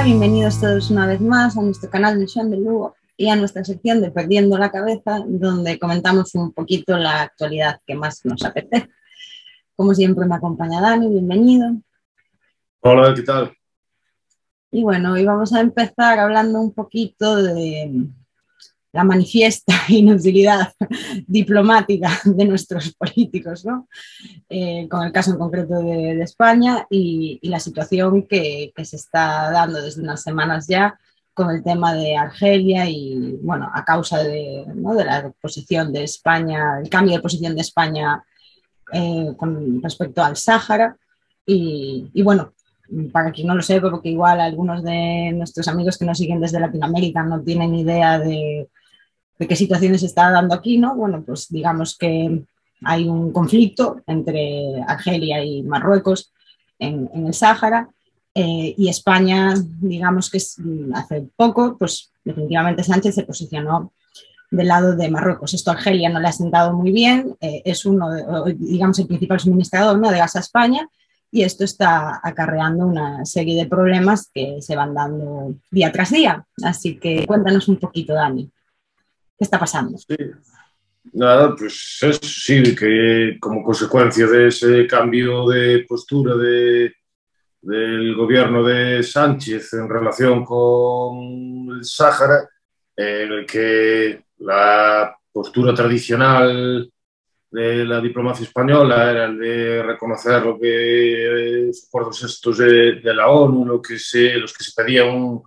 Hola, bienvenidos todos una vez más a nuestro canal de Joan de Lugo y a nuestra sección de Perdiendo la Cabeza, donde comentamos un poquito la actualidad que más nos apetece. Como siempre me acompaña Dani, bienvenido. Hola, ¿qué tal? Y bueno, hoy vamos a empezar hablando un poquito de la manifiesta inutilidad diplomática de nuestros políticos, ¿no? Con el caso en concreto de España y la situación que se está dando desde unas semanas ya con el tema de Argelia y, bueno, a causa ¿no?, de la posición de España, el cambio de posición de España con respecto al Sáhara. Y bueno, para quien no lo sepa, porque igual algunos de nuestros amigos que nos siguen desde Latinoamérica no tienen idea de qué situaciones se está dando aquí, ¿no? Bueno, pues digamos que hay un conflicto entre Argelia y Marruecos en el Sáhara, y España, digamos que hace poco, pues definitivamente Sánchez se posicionó del lado de Marruecos. Esto a Argelia no le ha sentado muy bien, es digamos, el principal suministrador, ¿no?, de gas a España, y esto está acarreando una serie de problemas que se van dando día tras día. Así que cuéntanos un poquito, Dani, ¿qué está pasando? Sí, nada, pues eso sí, que como consecuencia de ese cambio de postura del gobierno de Sánchez en relación con el Sáhara, en el que la postura tradicional de la diplomacia española era el de reconocer lo que los acuerdos estos de la ONU, los que se pedían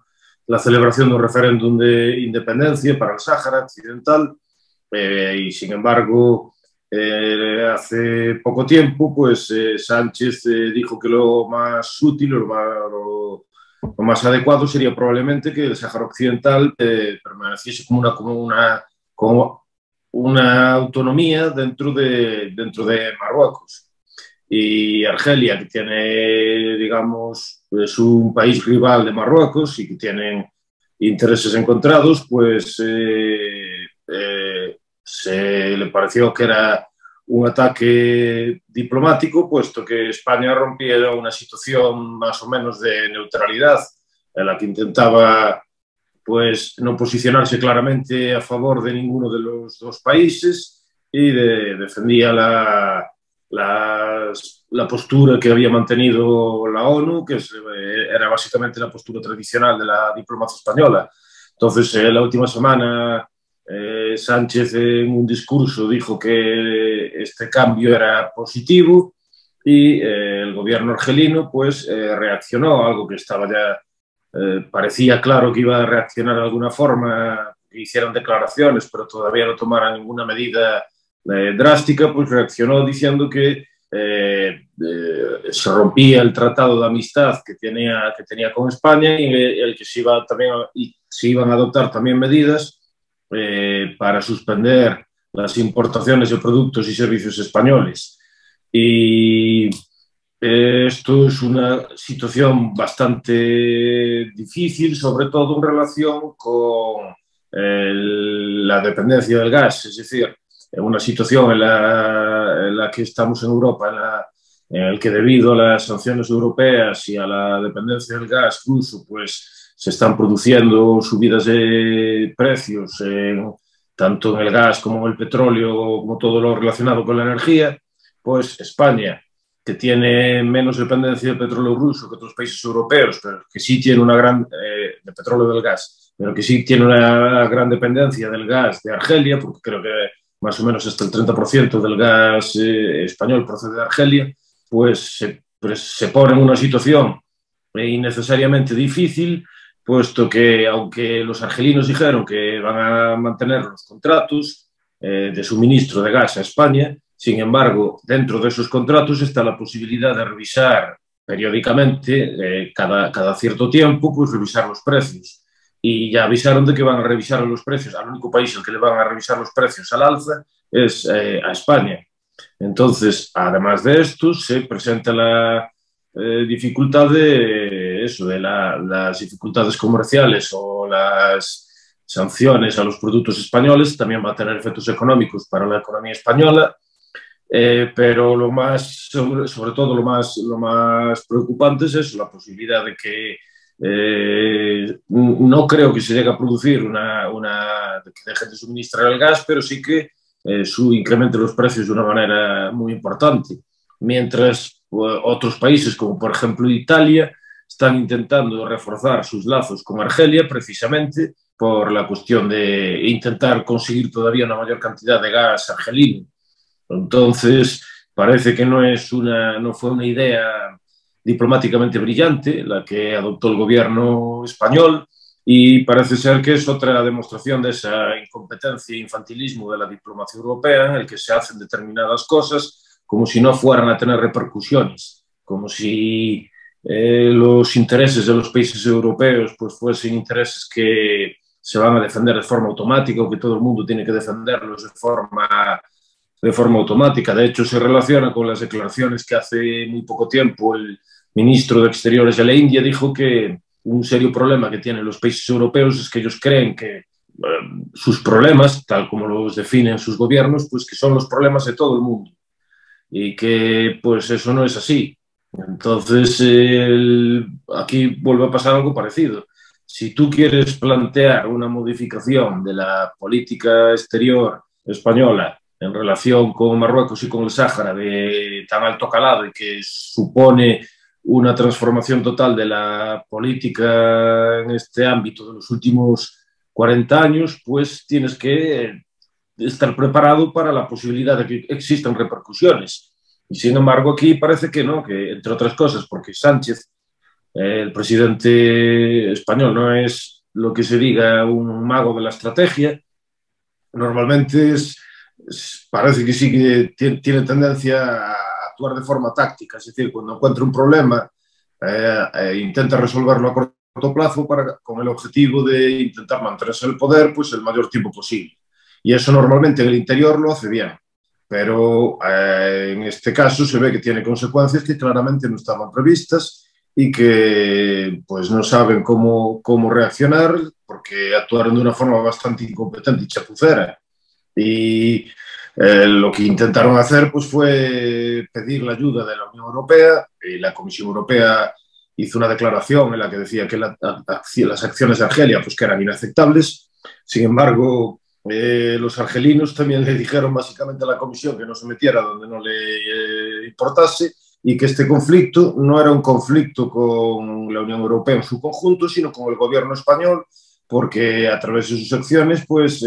la celebración de un referéndum de independencia para el Sáhara Occidental, y sin embargo hace poco tiempo pues Sánchez dijo que lo más útil, lo más adecuado sería probablemente que el Sáhara Occidental permaneciese como una autonomía dentro de Marruecos. Y Argelia, que tiene, digamos, es un país rival de Marruecos y que tienen intereses encontrados, pues se le pareció que era un ataque diplomático, puesto que España rompía una situación más o menos de neutralidad, en la que intentaba pues no posicionarse claramente a favor de ninguno de los dos países y defendía la postura que había mantenido la ONU, que era básicamente la postura tradicional de la diplomacia española. Entonces, la última semana, Sánchez en un discurso dijo que este cambio era positivo y el gobierno argelino pues reaccionó a algo que estaba ya parecía claro que iba a reaccionar de alguna forma, que hicieran declaraciones, pero todavía no tomara ninguna medida drástica, pues reaccionó diciendo que se rompía el tratado de amistad que tenía con España y el que se iban a adoptar también medidas para suspender las importaciones de productos y servicios españoles. Y esto es una situación bastante difícil, sobre todo en relación con la dependencia del gas, es decir, en una situación en la que estamos en Europa, en la que debido a las sanciones europeas y a la dependencia del gas ruso, pues se están produciendo subidas de precios, tanto en el gas como en el petróleo, como todo lo relacionado con la energía, pues España, que tiene menos dependencia del petróleo ruso que otros países europeos, pero que sí tiene una gran de petróleo del gas, pero que sí tiene una gran dependencia del gas de Argelia, porque creo que más o menos hasta el 30% del gas español procede de Argelia, pues se pone en una situación innecesariamente difícil, puesto que aunque los argelinos dijeron que van a mantener los contratos de suministro de gas a España, sin embargo, dentro de esos contratos está la posibilidad de revisar periódicamente, cada cierto tiempo, pues revisar los precios. Y ya avisaron de que van a revisar los precios. Al único país al que le van a revisar los precios al alza es a España. Entonces, además de esto, se presenta la dificultad de eso, de las dificultades comerciales o las sanciones a los productos españoles. También va a tener efectos económicos para la economía española. Pero sobre todo lo más preocupante es eso, la posibilidad de que no creo que se llegue a producir que dejen de suministrar el gas, pero sí que incremente los precios de una manera muy importante. Mientras otros países, como por ejemplo Italia, están intentando reforzar sus lazos con Argelia precisamente por la cuestión de intentar conseguir todavía una mayor cantidad de gas argelino. Entonces, parece que no fue una idea diplomáticamente brillante la que adoptó el gobierno español, y parece ser que es otra demostración de esa incompetencia e infantilismo de la diplomacia europea, en el que se hacen determinadas cosas como si no fueran a tener repercusiones, como si los intereses de los países europeos pues fuesen intereses que se van a defender de forma automática, o que todo el mundo tiene que defenderlos de forma automática. De hecho, se relaciona con las declaraciones que hace muy poco tiempo el ministro de Exteriores de la India dijo que un serio problema que tienen los países europeos es que ellos creen que sus problemas, tal como los definen sus gobiernos, pues que son los problemas de todo el mundo, y que pues eso no es así. Entonces, aquí vuelve a pasar algo parecido. Si tú quieres plantear una modificación de la política exterior española en relación con Marruecos y con el Sáhara de tan alto calado, y que supone una transformación total de la política en este ámbito de los últimos 40 años, pues tienes que estar preparado para la posibilidad de que existan repercusiones. Y sin embargo, aquí parece que no, que entre otras cosas, porque Sánchez, el presidente español, no es lo que se diga un mago de la estrategia. Normalmente parece que sí que tiene tendencia a actuar de forma táctica, es decir, cuando encuentra un problema, intenta resolverlo a corto plazo con el objetivo de intentar mantenerse en el poder pues el mayor tiempo posible. Y eso normalmente en el interior lo hace bien, pero en este caso se ve que tiene consecuencias que claramente no estaban previstas y que pues no saben cómo reaccionar, porque actuaron de una forma bastante incompetente y chapucera. Y lo que intentaron hacer pues fue pedir la ayuda de la Unión Europea, y la Comisión Europea hizo una declaración en la que decía que las acciones de Argelia pues que eran inaceptables. Sin embargo, los argelinos también le dijeron básicamente a la Comisión que no se metiera donde no le importase, y que este conflicto no era un conflicto con la Unión Europea en su conjunto, sino con el gobierno español, porque a través de sus acciones pues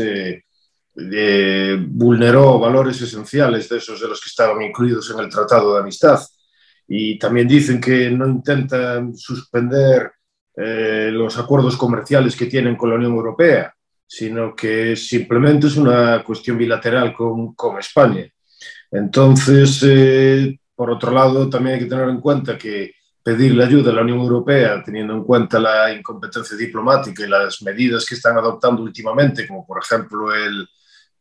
vulneró valores esenciales de esos de los que estaban incluidos en el Tratado de Amistad. Y también dicen que no intentan suspender los acuerdos comerciales que tienen con la Unión Europea, sino que simplemente es una cuestión bilateral con España. Entonces, por otro lado, también hay que tener en cuenta que pedirle ayuda a la Unión Europea, teniendo en cuenta la incompetencia diplomática y las medidas que están adoptando últimamente, como por ejemplo el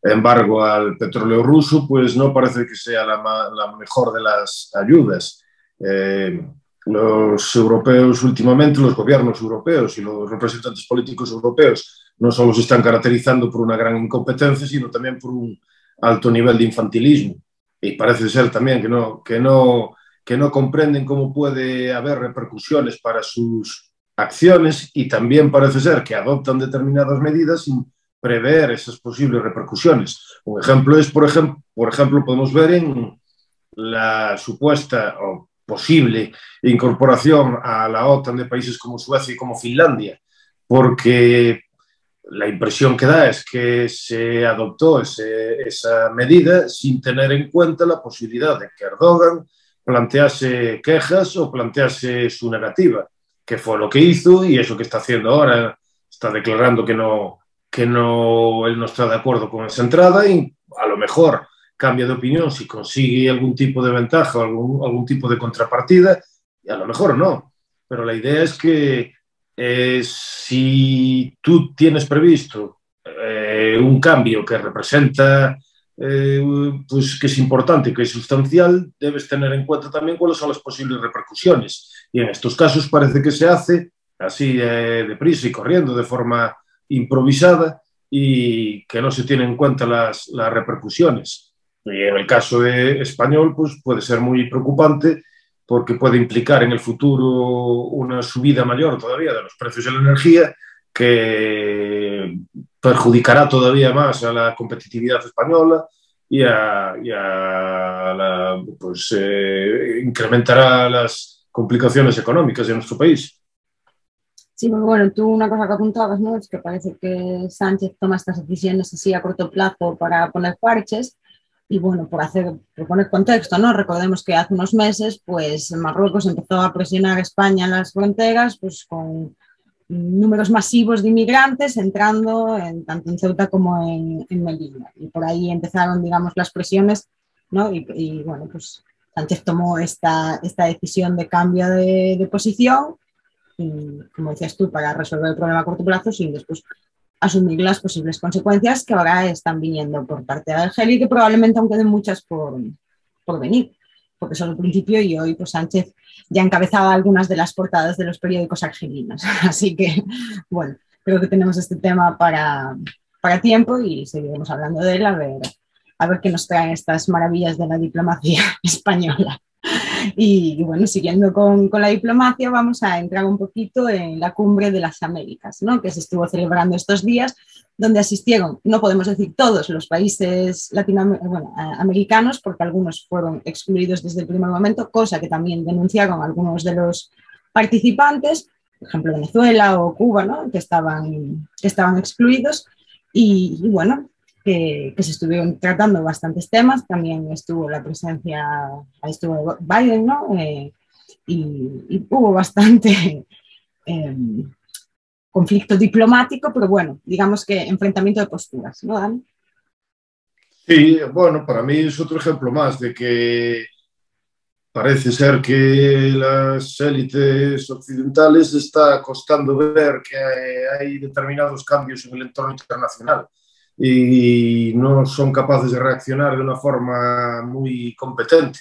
embargo al petróleo ruso, pues no parece que sea la mejor de las ayudas. Los europeos últimamente, los gobiernos europeos y los representantes políticos europeos no solo se están caracterizando por una gran incompetencia, sino también por un alto nivel de infantilismo. Y parece ser también que no comprenden cómo puede haber repercusiones para sus acciones, y también parece ser que adoptan determinadas medidas sin prever esas posibles repercusiones. Un ejemplo es, por ejemplo, podemos ver en la supuesta o posible incorporación a la OTAN de países como Suecia y como Finlandia, porque la impresión que da es que se adoptó esa medida sin tener en cuenta la posibilidad de que Erdogan plantease quejas o plantease su negativa, que fue lo que hizo y es lo que está haciendo ahora. Está declarando que él no está de acuerdo con esa entrada, y a lo mejor cambia de opinión si consigue algún tipo de ventaja o algún tipo de contrapartida, y a lo mejor no. Pero la idea es que si tú tienes previsto un cambio que representa, pues que es importante, que es sustancial, debes tener en cuenta también cuáles son las posibles repercusiones. Y en estos casos parece que se hace así deprisa y corriendo, de forma improvisada, y que no se tienen en cuenta las repercusiones. Y en el caso español, pues puede ser muy preocupante, porque puede implicar en el futuro una subida mayor todavía de los precios de la energía que perjudicará todavía más a la competitividad española pues, incrementará las complicaciones económicas de nuestro país. Sí, porque bueno, tú una cosa que apuntabas, ¿no? Es que parece que Sánchez toma estas decisiones así a corto plazo para poner parches y bueno, por poner contexto, ¿no? Recordemos que hace unos meses, pues Marruecos empezó a presionar a España en las fronteras, pues con números masivos de inmigrantes entrando tanto en Ceuta como en Melilla. Y por ahí empezaron, digamos, las presiones, ¿no? Y bueno, pues Sánchez tomó esta decisión de cambio de posición, y, como decías tú, para resolver el problema a corto plazo sin después asumir las posibles consecuencias que ahora están viniendo por parte de Argelia y que probablemente aún queden muchas por venir, porque son el principio y hoy pues Sánchez ya encabezaba algunas de las portadas de los periódicos argelinos. Así que, bueno, creo que tenemos este tema para tiempo y seguiremos hablando de él a ver qué nos traen estas maravillas de la diplomacia española. Y bueno, siguiendo con la diplomacia, vamos a entrar un poquito en la Cumbre de las Américas, ¿no? Que se estuvo celebrando estos días, donde asistieron, no podemos decir todos los países americanos, porque algunos fueron excluidos desde el primer momento, cosa que también denunciaron algunos de los participantes, por ejemplo Venezuela o Cuba, ¿no? que estaban excluidos. Y bueno, que se estuvieron tratando bastantes temas, también estuvo la presencia, ahí estuvo Biden, ¿no? Y hubo bastante conflicto diplomático, pero bueno, digamos que enfrentamiento de posturas, ¿no, Dani? Sí, bueno, para mí es otro ejemplo más de que parece ser que las élites occidentales está costando ver que hay determinados cambios en el entorno internacional y no son capaces de reaccionar de una forma muy competente.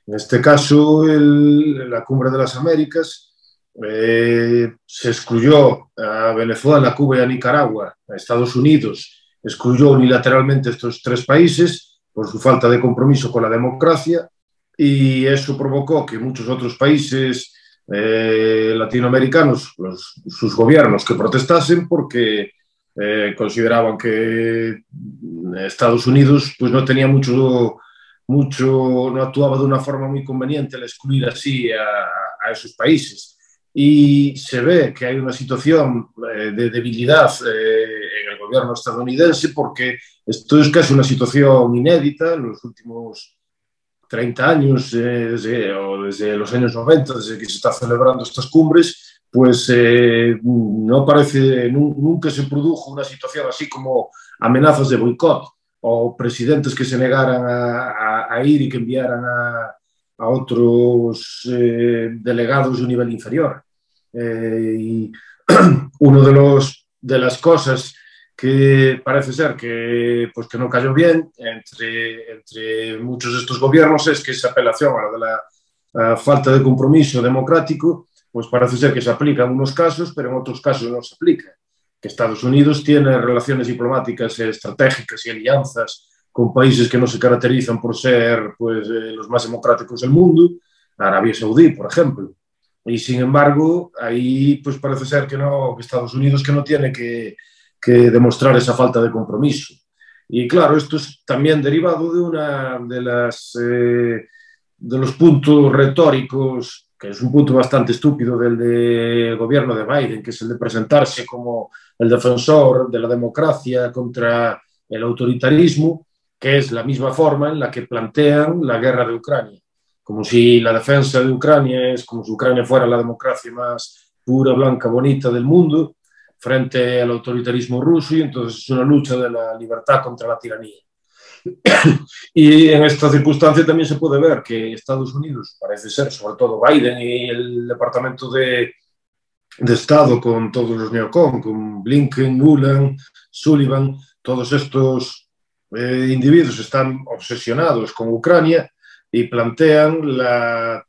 En este caso, la Cumbre de las Américas se excluyó a Venezuela, Cuba y a Nicaragua. A Estados Unidos excluyó unilateralmente estos tres países por su falta de compromiso con la democracia y eso provocó que muchos otros países latinoamericanos, sus gobiernos, que protestasen porque consideraban que Estados Unidos pues, no tenía mucho, no actuaba de una forma muy conveniente al excluir así a esos países. Y se ve que hay una situación de debilidad en el gobierno estadounidense porque esto es casi una situación inédita en los últimos 30 años, desde los años 90, desde que se está celebrando estas cumbres, pues no parece, nunca se produjo una situación así como amenazas de boicot o presidentes que se negaran a ir y que enviaran a otros delegados de un nivel inferior. Y uno de las cosas que parece ser que no cayó bien entre muchos de estos gobiernos es que esa apelación a lo de la falta de compromiso democrático, pues parece ser que se aplica en unos casos, pero en otros casos no se aplica. Que Estados Unidos tiene relaciones diplomáticas estratégicas y alianzas con países que no se caracterizan por ser pues, los más democráticos del mundo, Arabia Saudí, por ejemplo. Y sin embargo, ahí pues parece ser que Estados Unidos que no tiene que demostrar esa falta de compromiso. Y claro, esto es también derivado de los puntos retóricos, que es un punto bastante estúpido del gobierno de Biden, que es el de presentarse como el defensor de la democracia contra el autoritarismo, que es la misma forma en la que plantean la guerra de Ucrania. Como si la defensa de Ucrania es como si Ucrania fuera la democracia más pura, blanca, bonita del mundo, frente al autoritarismo ruso, y entonces es una lucha de la libertad contra la tiranía. Y en esta circunstancia también se puede ver que Estados Unidos, parece ser, sobre todo Biden y el Departamento de Estado con todos los neocon, con Blinken, Nuland, Sullivan, todos estos individuos están obsesionados con Ucrania y plantean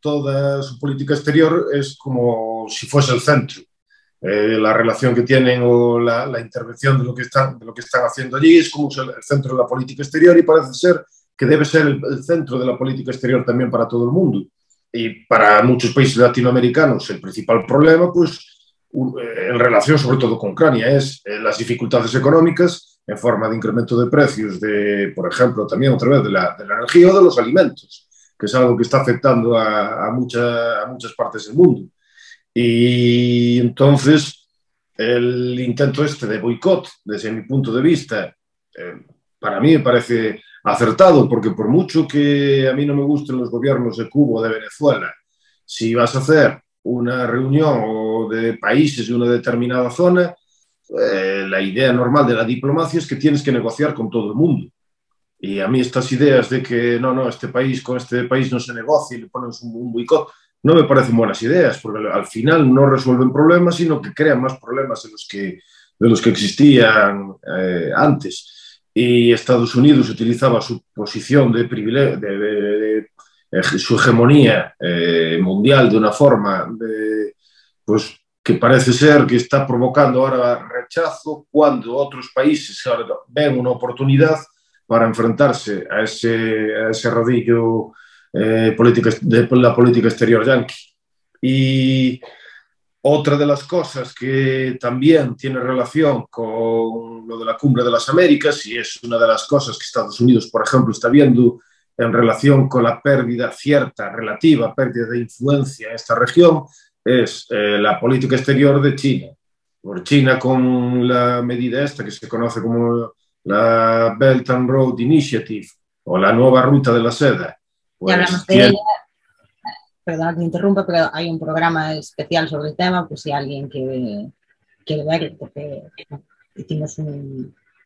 toda su política exterior es como si fuese el centro. La relación que tienen o la intervención de lo que están haciendo allí es como el centro de la política exterior y parece ser que debe ser el centro de la política exterior también para todo el mundo. y para muchos países latinoamericanos el principal problema, pues, en relación sobre todo con Ucrania, es las dificultades económicas en forma de incremento de precios de, por ejemplo, también otra vez de la energía o de los alimentos, que es algo que está afectando a muchas partes del mundo. Y entonces el intento este de boicot, desde mi punto de vista, para mí me parece acertado, porque por mucho que a mí no me gusten los gobiernos de Cuba o de Venezuela, si vas a hacer una reunión de países de una determinada zona, la idea normal de la diplomacia es que tienes que negociar con todo el mundo. Y a mí estas ideas de que no, este país con este país no se negocia y le pones un boicot, no me parecen buenas ideas, porque al final no resuelven problemas, sino que crean más problemas de los que existían antes. Y Estados Unidos utilizaba su posición de privilegio, su hegemonía mundial de una forma pues, que parece ser que está provocando ahora rechazo, cuando otros países ahora ven una oportunidad para enfrentarse a ese rodillo de la política exterior yanqui. Y otra de las cosas que también tiene relación con lo de la Cumbre de las Américas, y es una de las cosas que Estados Unidos, por ejemplo, está viendo en relación con la pérdida, cierta, relativa pérdida de influencia en esta región, es la política exterior de China. Por China, con la medida esta que se conoce como la Belt and Road Initiative, o la nueva ruta de la seda. Pues, ya hablamos de ella, perdona que te interrumpa, pero hay un programa especial sobre el tema, pues si alguien quiere verlo, porque hicimos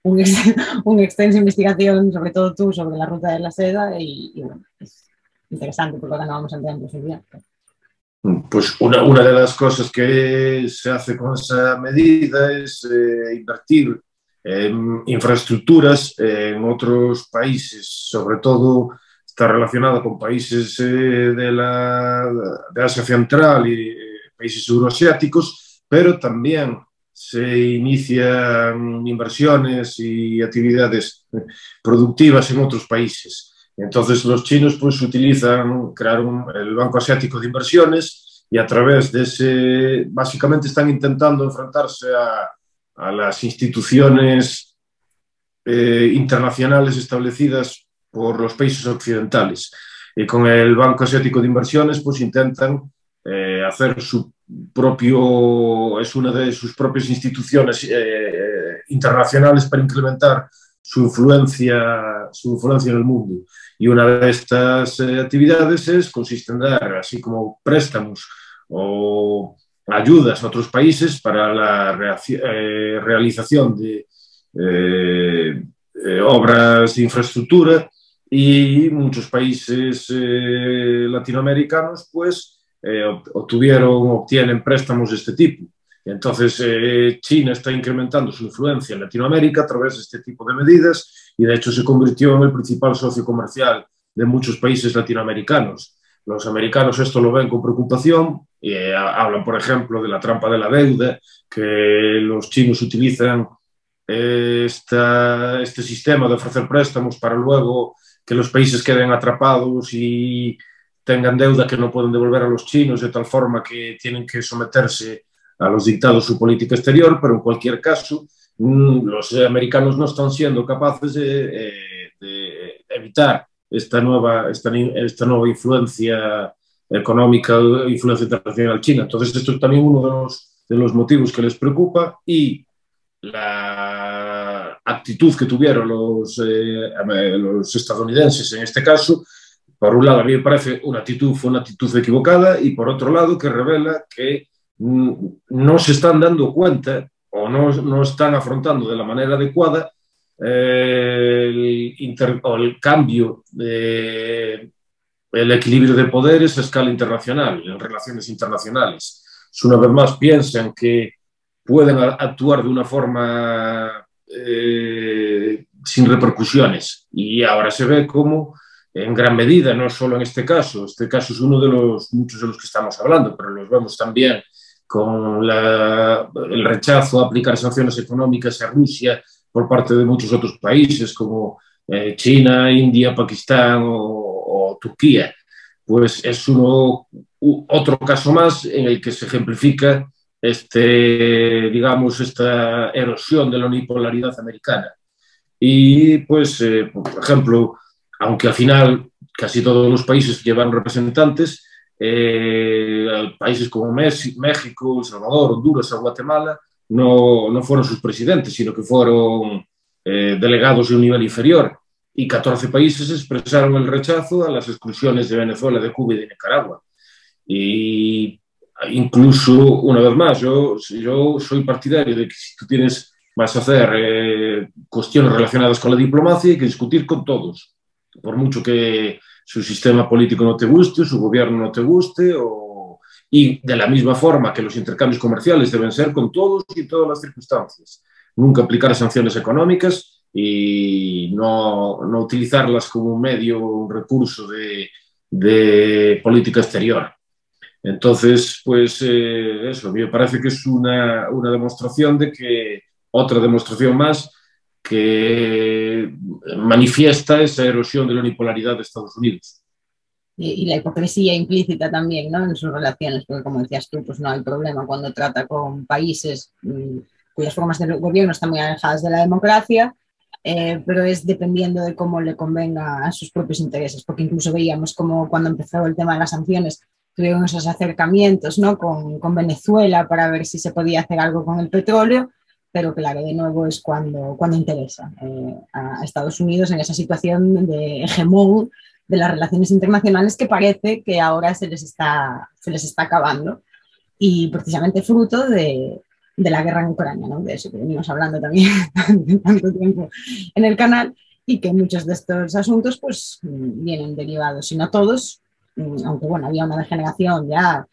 una extensa investigación, sobre todo tú, sobre la ruta de la seda, y bueno, es interesante, porque ahora no vamos a entrar en profundidad. Pues una de las cosas que se hace con esa medida es invertir en infraestructuras en otros países, sobre todo está relacionada con países de Asia Central y países euroasiáticos, pero también se inician inversiones y actividades productivas en otros países. Entonces los chinos pues crearon el Banco Asiático de Inversiones, y a través de ese, básicamente están intentando enfrentarse a las instituciones internacionales establecidas por los países occidentales. Y con el Banco Asiático de Inversiones pues intentan hacer su propio, es una de sus propias instituciones internacionales para incrementar su influencia en el mundo. Y una de estas actividades consiste en dar, así como préstamos o ayudas a otros países para la realización de obras de infraestructura, y muchos países latinoamericanos pues obtienen préstamos de este tipo. Entonces, China está incrementando su influencia en Latinoamérica a través de este tipo de medidas, y de hecho se convirtió en el principal socio comercial de muchos países latinoamericanos. Los americanos esto lo ven con preocupación y hablan, por ejemplo, de la trampa de la deuda, que los chinos utilizan este sistema de ofrecer préstamos para luego que los países queden atrapados y tengan deuda que no pueden devolver a los chinos, de tal forma que tienen que someterse a los dictados de su política exterior. Pero en cualquier caso, los americanos no están siendo capaces de evitar esta nueva influencia económica, influencia internacional china. Entonces, esto es también uno de los motivos que les preocupa, y la actitud que tuvieron los estadounidenses en este caso, por un lado, a mí me parece fue una actitud equivocada, y por otro lado, que revela que no se están dando cuenta o no están afrontando de la manera adecuada el cambio el equilibrio de poderes a escala internacional, en relaciones internacionales. Una vez más piensan que pueden actuar de una forma sin repercusiones, y ahora se ve como en gran medida, no solo en este caso es uno de los muchos de los que estamos hablando, pero los vemos también con el rechazo a aplicar sanciones económicas a Rusia por parte de muchos otros países como China, India, Pakistán o Turquía. pues es otro caso más en el que se ejemplifica digamos, esta erosión de la unipolaridad americana. Y, pues, por ejemplo, aunque al final casi todos los países llevan representantes, países como México, El Salvador, Honduras o Guatemala no fueron sus presidentes, sino que fueron delegados de un nivel inferior. Y 14 países expresaron el rechazo a las exclusiones de Venezuela, de Cuba y de Nicaragua. Y incluso, una vez más, yo soy partidario de que si tú vas a hacer cuestiones relacionadas con la diplomacia, hay que discutir con todos, por mucho que su sistema político no te guste, su gobierno no te guste, y de la misma forma que los intercambios comerciales deben ser con todos y en todas las circunstancias. Nunca aplicar sanciones económicas y no utilizarlas como un medio, un recurso de política exterior. Entonces, pues eso, me parece que es una demostración otra demostración más que manifiesta esa erosión de la unipolaridad de Estados Unidos. Y la hipocresía implícita también, ¿no?, en sus relaciones, porque como decías tú, pues no hay problema cuando trata con países cuyas formas de gobierno están muy alejadas de la democracia, pero es dependiendo de cómo le convenga a sus propios intereses, porque incluso veíamos como cuando empezó el tema de las sanciones, tuvieron esos acercamientos, ¿no?, con Venezuela para ver si se podía hacer algo con el petróleo, pero claro, de nuevo es cuando interesa a Estados Unidos en esa situación de hegemón de las relaciones internacionales que parece que ahora se les está acabando, y precisamente fruto de la guerra en Ucrania, ¿no?, de eso que venimos hablando también de tanto tiempo en el canal, y que muchos de estos asuntos pues vienen derivados, si no todos, aunque bueno, había una degeneración ya,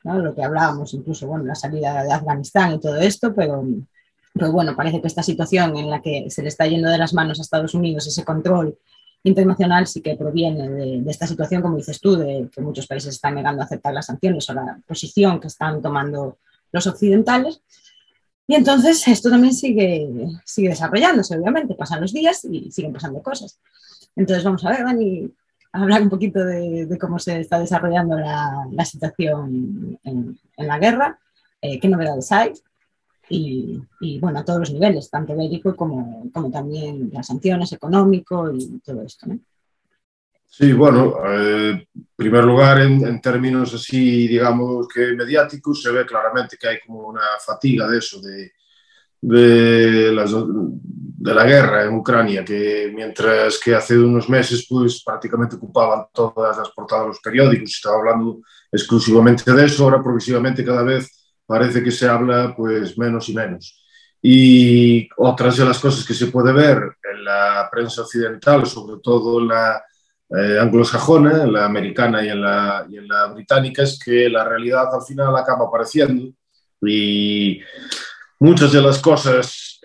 ¿no?, lo que hablábamos, incluso bueno, la salida de Afganistán y todo esto, pero bueno, parece que esta situación en la que se le está yendo de las manos a Estados Unidos ese control internacional sí que proviene de esta situación, como dices tú, de que muchos países están negando a aceptar las sanciones o la posición que están tomando los occidentales. Y entonces esto también sigue desarrollándose, obviamente, pasan los días y siguen pasando cosas. Entonces vamos a ver, Dani, a hablar un poquito de cómo se está desarrollando la situación en la guerra, qué novedades hay. Y bueno, a todos los niveles, tanto bélico como también las sanciones, económico y todo esto, ¿no? Sí, bueno, en primer lugar, en términos así, digamos que mediáticos, se ve claramente que hay como una fatiga de eso, de la guerra en Ucrania, que mientras que hace unos meses pues prácticamente ocupaban todas las portadas de los periódicos, estaba hablando exclusivamente de eso, ahora progresivamente cada vez parece que se habla pues menos y menos. Y otras de las cosas que se puede ver en la prensa occidental, sobre todo en la anglosajona, en la americana y en la británica, es que la realidad al final acaba apareciendo y muchas de las cosas,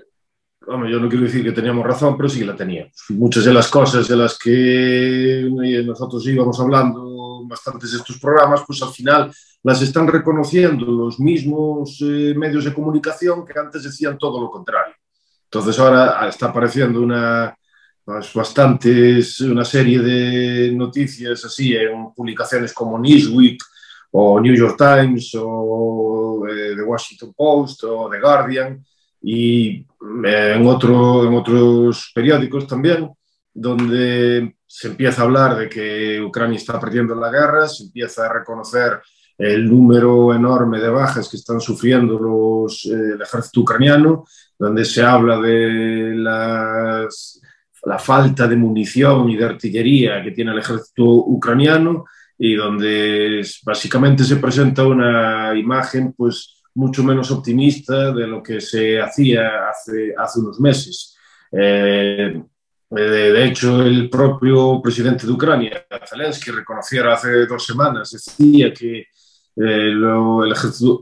bueno, yo no quiero decir que teníamos razón, pero sí que la teníamos. Muchas de las cosas de las que nosotros íbamos hablando bastantes de estos programas, pues al final las están reconociendo los mismos medios de comunicación que antes decían todo lo contrario. Entonces ahora está apareciendo una serie de noticias así en publicaciones como Newsweek o New York Times o The Washington Post o The Guardian y en otros periódicos también, donde se empieza a hablar de que Ucrania está perdiendo la guerra, se empieza a reconocer el número enorme de bajas que están sufriendo el ejército ucraniano, donde se habla de la falta de munición y de artillería que tiene el ejército ucraniano y donde básicamente se presenta una imagen pues mucho menos optimista de lo que se hacía hace unos meses. De hecho, el propio presidente de Ucrania, Zelensky, reconociera hace 2 semanas, decía que el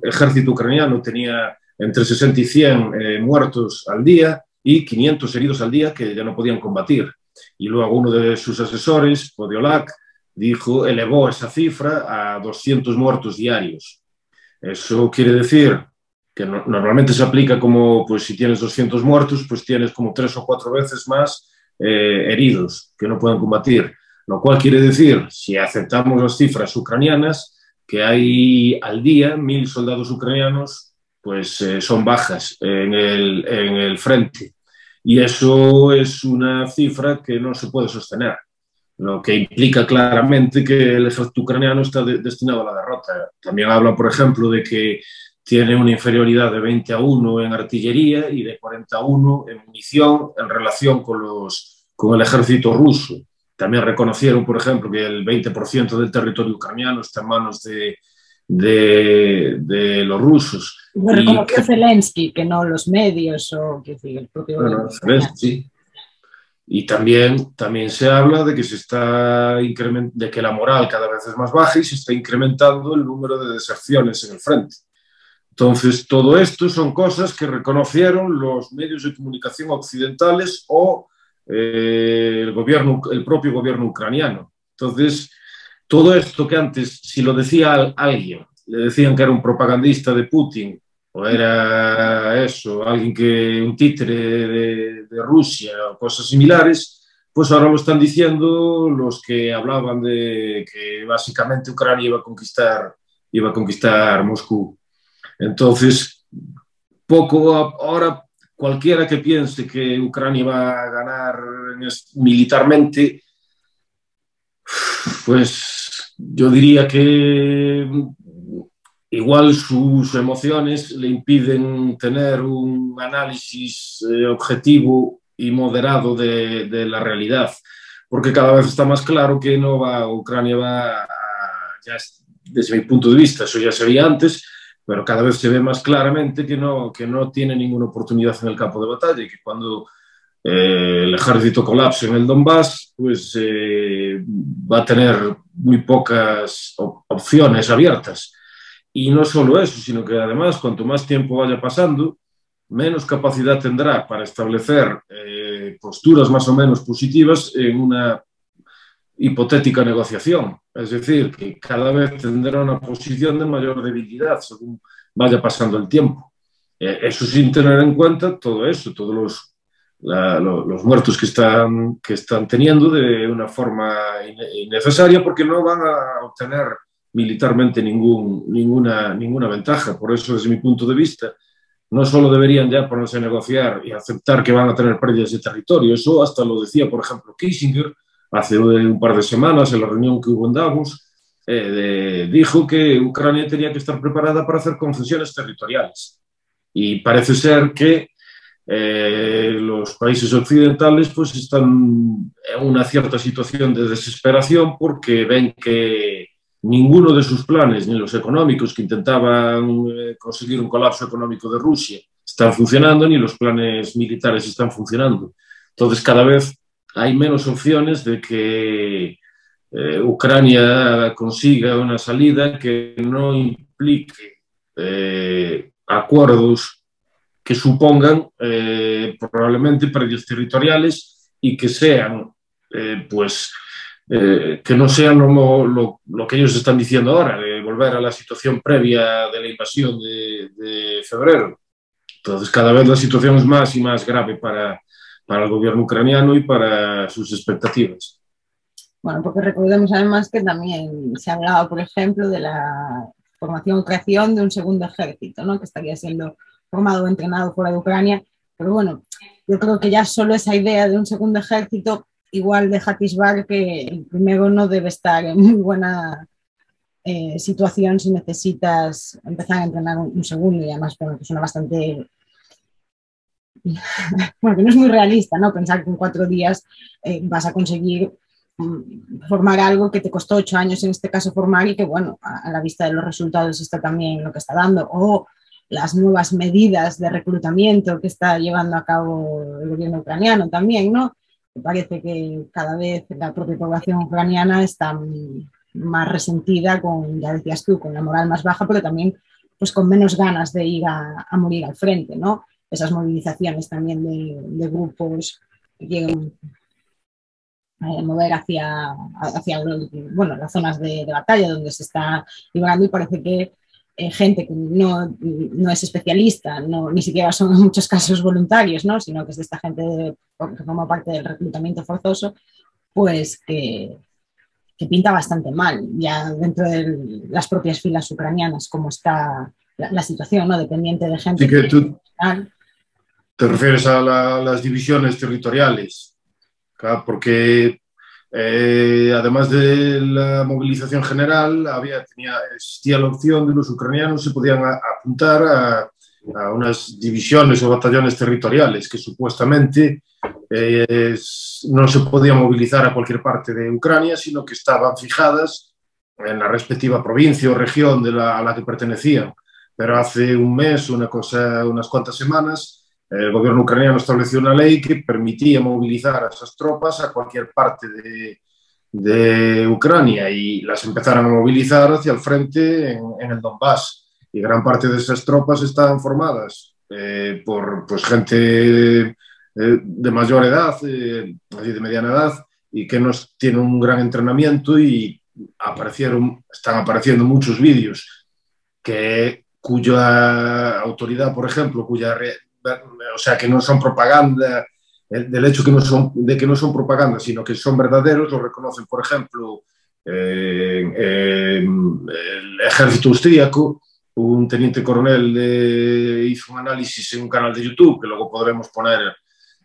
ejército ucraniano tenía entre 60 y 100 muertos al día y 500 heridos al día que ya no podían combatir. Y luego uno de sus asesores, Podolyak, elevó esa cifra a 200 muertos diarios. Eso quiere decir que normalmente se aplica como, pues si tienes 200 muertos, pues tienes como 3 o 4 veces más heridos que no pueden combatir. lo cual quiere decir, si aceptamos las cifras ucranianas, que hay al día 1.000 soldados ucranianos, pues son bajas en el frente. Y eso es una cifra que no se puede sostener, lo que implica claramente que el ejército ucraniano está destinado a la derrota. También habla, por ejemplo, de que tiene una inferioridad de 20-1 en artillería y de 40-1 en munición en relación con el ejército ruso. También reconocieron, por ejemplo, que el 20% del territorio ucraniano está en manos de los rusos. Lo reconoció Zelensky, que no los medios o que sí, el propio... Bueno, Zelensky, sí. Y también se habla de que de que la moral cada vez es más baja y se está incrementando el número de deserciones en el frente. Entonces, todo esto son cosas que reconocieron los medios de comunicación occidentales o el propio gobierno ucraniano. Entonces, todo esto que antes, si lo decía alguien, le decían que era un propagandista de Putin, o era eso, un títere de Rusia o cosas similares, pues ahora lo están diciendo los que hablaban de que básicamente Ucrania iba a conquistar Moscú. Entonces, ahora cualquiera que piense que Ucrania va a ganar militarmente, pues yo diría que igual sus emociones le impiden tener un análisis objetivo y moderado de la realidad, porque cada vez está más claro que Ucrania ya desde mi punto de vista, eso ya se veía antes, pero cada vez se ve más claramente que no tiene ninguna oportunidad en el campo de batalla y que cuando el ejército colapse en el Donbass, pues va a tener muy pocas opciones abiertas. Y no solo eso, sino que además, cuanto más tiempo vaya pasando, menos capacidad tendrá para establecer posturas más o menos positivas en una hipotética negociación. Es decir, que cada vez tendrá una posición de mayor debilidad según vaya pasando el tiempo. Eso sin tener en cuenta todo eso, todos los muertos que están teniendo de una forma innecesaria, porque no van a obtener militarmente ninguna ventaja. Por eso, desde mi punto de vista, no solo deberían ya ponerse a negociar y aceptar que van a tener pérdidas de territorio, eso hasta lo decía, por ejemplo, Kissinger, hace un par de semanas, en la reunión que hubo en Davos, dijo que Ucrania tenía que estar preparada para hacer concesiones territoriales. Y parece ser que los países occidentales pues están en una cierta situación de desesperación porque ven que ninguno de sus planes, ni los económicos que intentaban conseguir un colapso económico de Rusia, están funcionando, ni los planes militares están funcionando. Entonces, cada vez hay menos opciones de que Ucrania consiga una salida que no implique acuerdos que supongan probablemente pérdidas territoriales y que sean, que no sean lo que ellos están diciendo ahora, de volver a la situación previa de la invasión de febrero. Entonces, cada vez la situación es más y más grave para el gobierno ucraniano y para sus expectativas. Bueno, porque recordemos además que también se hablaba, por ejemplo, de la formación o creación de un segundo ejército, ¿no? Que estaría siendo formado o entrenado fuera de Ucrania. Pero bueno, yo creo que ya solo esa idea de un segundo ejército igual deja atisbar que el primero no debe estar en muy buena situación si necesitas empezar a entrenar un segundo, y además bueno, que suena bastante... bueno, que no es muy realista, ¿no? Pensar que en 4 días vas a conseguir formar algo que te costó 8 años en este caso formar y que bueno, a la vista de los resultados está también lo que está dando, o las nuevas medidas de reclutamiento que está llevando a cabo el gobierno ucraniano también, ¿no? Parece que cada vez la propia población ucraniana está más resentida con, ya decías tú, con la moral más baja, pero también pues con menos ganas de ir a morir al frente, ¿no? Esas movilizaciones también de grupos que quieren mover hacia bueno, las zonas de batalla donde se está librando, y parece que gente que no es especialista, ni siquiera son en muchos casos voluntarios, ¿no? Sino que es de esta gente que forma parte del reclutamiento forzoso, pues que que pinta bastante mal, ya dentro de las propias filas ucranianas, cómo está la situación, ¿no? Dependiente de gente. Sí, que tú te refieres a las divisiones territoriales, claro, porque además de la movilización general, existía la opción de los ucranianos se podían apuntar a unas divisiones o batallones territoriales que supuestamente no se podían movilizar a cualquier parte de Ucrania, sino que estaban fijadas en la respectiva provincia o región a la que pertenecían. Pero hace un mes, unas cuantas semanas, el gobierno ucraniano estableció una ley que permitía movilizar a esas tropas a cualquier parte de Ucrania y las empezaron a movilizar hacia el frente en el Donbass. Y gran parte de esas tropas estaban formadas por pues, gente de mayor edad, de mediana edad, y que no tienen un gran entrenamiento y están apareciendo muchos vídeos cuya autoridad, por ejemplo, o sea, que no son propaganda, del hecho de que no son propaganda, sino que son verdaderos, lo reconocen, por ejemplo, el ejército austríaco. Un teniente coronel hizo un análisis en un canal de YouTube, que luego podremos poner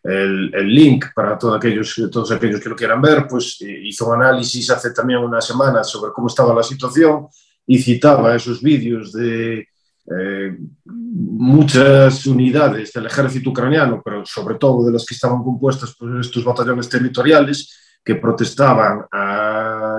el link para todos aquellos que lo quieran ver, pues hizo un análisis hace también unas semanas sobre cómo estaba la situación y citaba esos vídeos de muchas unidades del ejército ucraniano, pero sobre todo de las que estaban compuestas por estos batallones territoriales que protestaban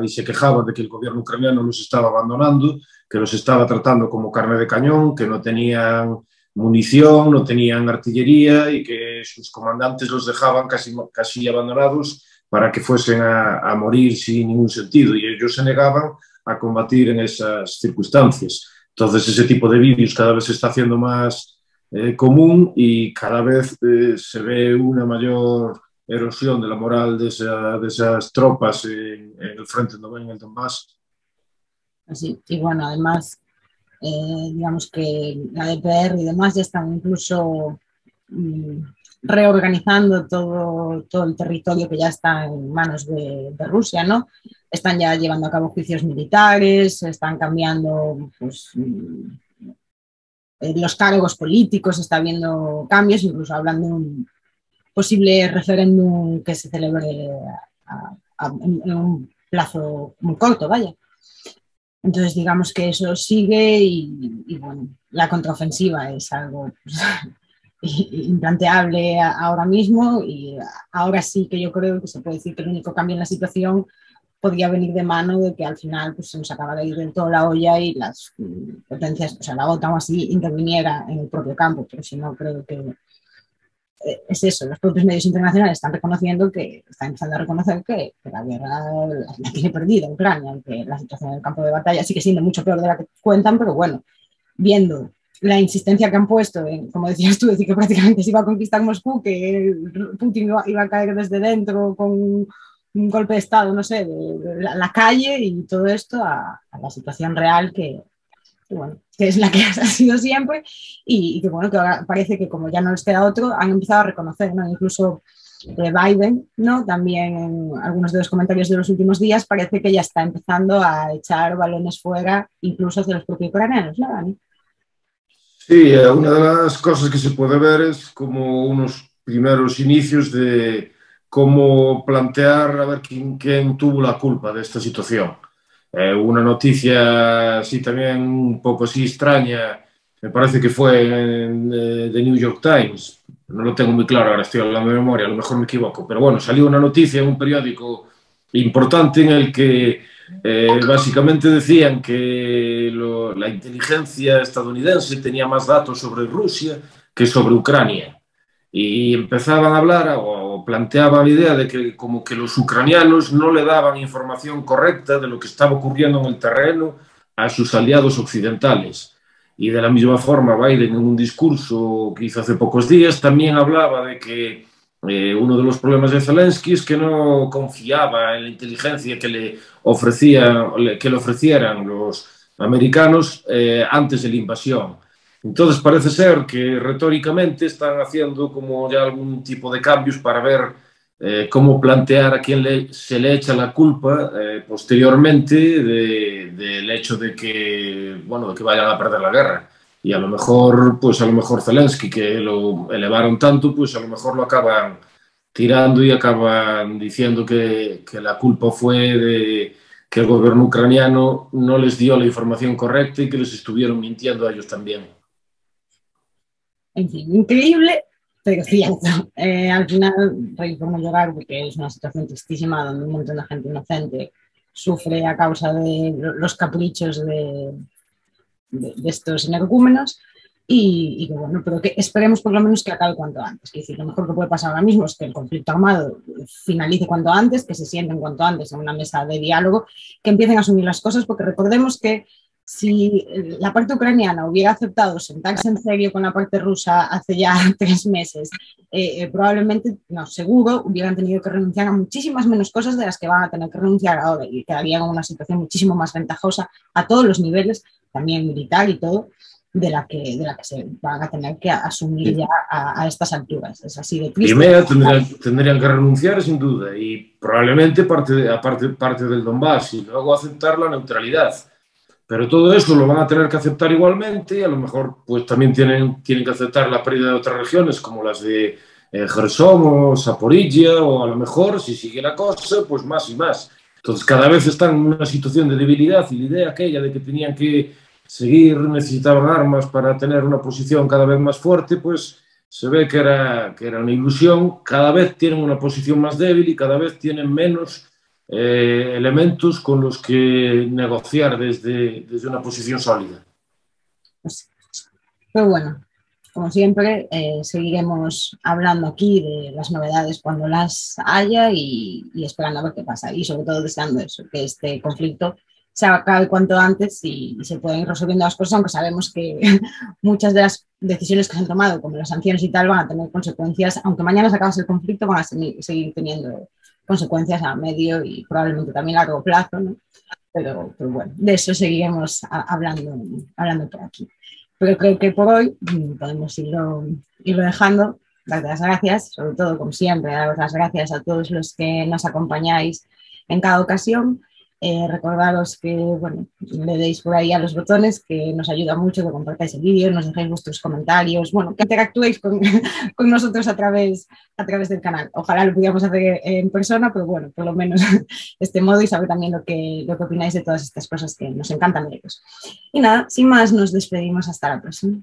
y se quejaban de que el gobierno ucraniano los estaba abandonando, que los estaba tratando como carne de cañón, que no tenían munición, no tenían artillería y que sus comandantes los dejaban casi abandonados para que fuesen a morir sin ningún sentido, y ellos se negaban a combatir en esas circunstancias. Entonces ese tipo de vídeos cada vez se está haciendo más común y cada vez se ve una mayor erosión de la moral de esas tropas en el frente, en el Donbass. Así, y bueno, además, digamos que la DPR y demás ya están incluso reorganizando todo el territorio que ya está en manos de Rusia, ¿no? Están ya llevando a cabo juicios militares, están cambiando pues, los cargos políticos, está habiendo cambios, incluso hablan de un posible referéndum que se celebre en un plazo muy corto, vaya. Entonces, digamos que eso sigue y bueno, la contraofensiva es algo pues, implanteable ahora mismo, y ahora sí que yo creo que se puede decir que el único cambio en la situación podría venir de mano de que al final pues, se nos acaba de ir del todo la olla y las potencias, o sea, la OTAN o así, interviniera en el propio campo, pero si no, creo que es eso, los propios medios internacionales están empezando a reconocer que la guerra la tiene perdida Ucrania, que la situación en el campo de batalla sigue siendo mucho peor de la que cuentan, pero bueno, viendo la insistencia que han puesto en, como decías tú, decir que prácticamente se iba a conquistar Moscú, que Putin iba a caer desde dentro con un golpe de Estado, no sé, de la calle y todo esto a la situación real que bueno, que es la que ha sido siempre y que bueno, que ahora parece que como ya no les queda otro, han empezado a reconocer, ¿no? Incluso Biden, ¿no? También en algunos de los comentarios de los últimos días parece que ya está empezando a echar balones fuera, incluso hacia los propios ucranianos, ¿no, Dani? Sí, una de las cosas que se puede ver es como unos primeros inicios de cómo plantear a ver quién tuvo la culpa de esta situación. Una noticia así también un poco así extraña, me parece que fue en The New York Times, no lo tengo muy claro, ahora estoy hablando de memoria, a lo mejor me equivoco, pero bueno, salió una noticia en un periódico importante en el que básicamente decían que la inteligencia estadounidense tenía más datos sobre Rusia que sobre Ucrania. Y empezaban a hablar o planteaban la idea de que como que los ucranianos no le daban información correcta de lo que estaba ocurriendo en el terreno a sus aliados occidentales. Y de la misma forma, Biden, en un discurso que hizo hace pocos días, también hablaba de que uno de los problemas de Zelensky es que no confiaba en la inteligencia que le ofrecieran los americanos antes de la invasión. Entonces parece ser que retóricamente están haciendo como ya algún tipo de cambios para ver cómo plantear a quién se le echa la culpa posteriormente del hecho de que, bueno, de que vayan a perder la guerra. Y a lo mejor, pues a lo mejor Zelensky, que lo elevaron tanto, pues a lo mejor lo acaban tirando y acaban diciendo que la culpa fue de que el gobierno ucraniano no les dio la información correcta y que les estuvieron mintiendo a ellos también. En fin, increíble, pero cierto. Al final, reír por no llorar, porque es una situación tristísima donde un montón de gente inocente sufre a causa de los caprichos de estos energúmenos y que bueno, pero que esperemos por lo menos que acabe cuanto antes. Es decir, lo mejor que puede pasar ahora mismo es que el conflicto armado finalice cuanto antes, que se sienten cuanto antes en una mesa de diálogo, que empiecen a asumir las cosas, porque recordemos que si la parte ucraniana hubiera aceptado sentarse en serio con la parte rusa hace ya 3 meses, probablemente, no, seguro, hubieran tenido que renunciar a muchísimas menos cosas de las que van a tener que renunciar ahora y quedarían en una situación muchísimo más ventajosa a todos los niveles, también militar y todo, de la que se van a tener que asumir ya a estas alturas. Es así de triste. Crimea tendrían que renunciar sin duda y probablemente parte del Donbass y luego aceptar la neutralidad. Pero todo eso lo van a tener que aceptar igualmente y a lo mejor pues también tienen que aceptar la pérdida de otras regiones como las de Gerson o Zaporizhia o a lo mejor, si sigue la cosa, pues más y más. Entonces cada vez están en una situación de debilidad y la idea aquella de que tenían que seguir, necesitaban armas para tener una posición cada vez más fuerte, pues se ve que era una ilusión. Cada vez tienen una posición más débil y cada vez tienen menos elementos con los que negociar desde una posición sólida. Pero bueno, como siempre, seguiremos hablando aquí de las novedades cuando las haya y esperando a ver qué pasa. Y sobre todo deseando eso, que este conflicto se acabe cuanto antes y se puedan ir resolviendo las cosas, aunque sabemos que muchas de las decisiones que se han tomado, como las sanciones y tal, van a tener consecuencias, aunque mañana se acabase el conflicto, van a seguir teniendo consecuencias a medio y probablemente también a largo plazo, ¿no? Pero bueno, de eso seguiremos hablando por aquí. Pero creo que por hoy podemos irlo dejando. Dar las gracias, sobre todo, como siempre, dar las gracias a todos los que nos acompañáis en cada ocasión. Recordaros que bueno, le deis por ahí a los botones, que nos ayuda mucho, que compartáis el vídeo, nos dejéis vuestros comentarios, bueno, que interactuéis con nosotros a través del canal. Ojalá lo pudiéramos hacer en persona, pero bueno, por lo menos de este modo y saber también lo que opináis de todas estas cosas que nos encantan leeros. Y nada, sin más, nos despedimos hasta la próxima.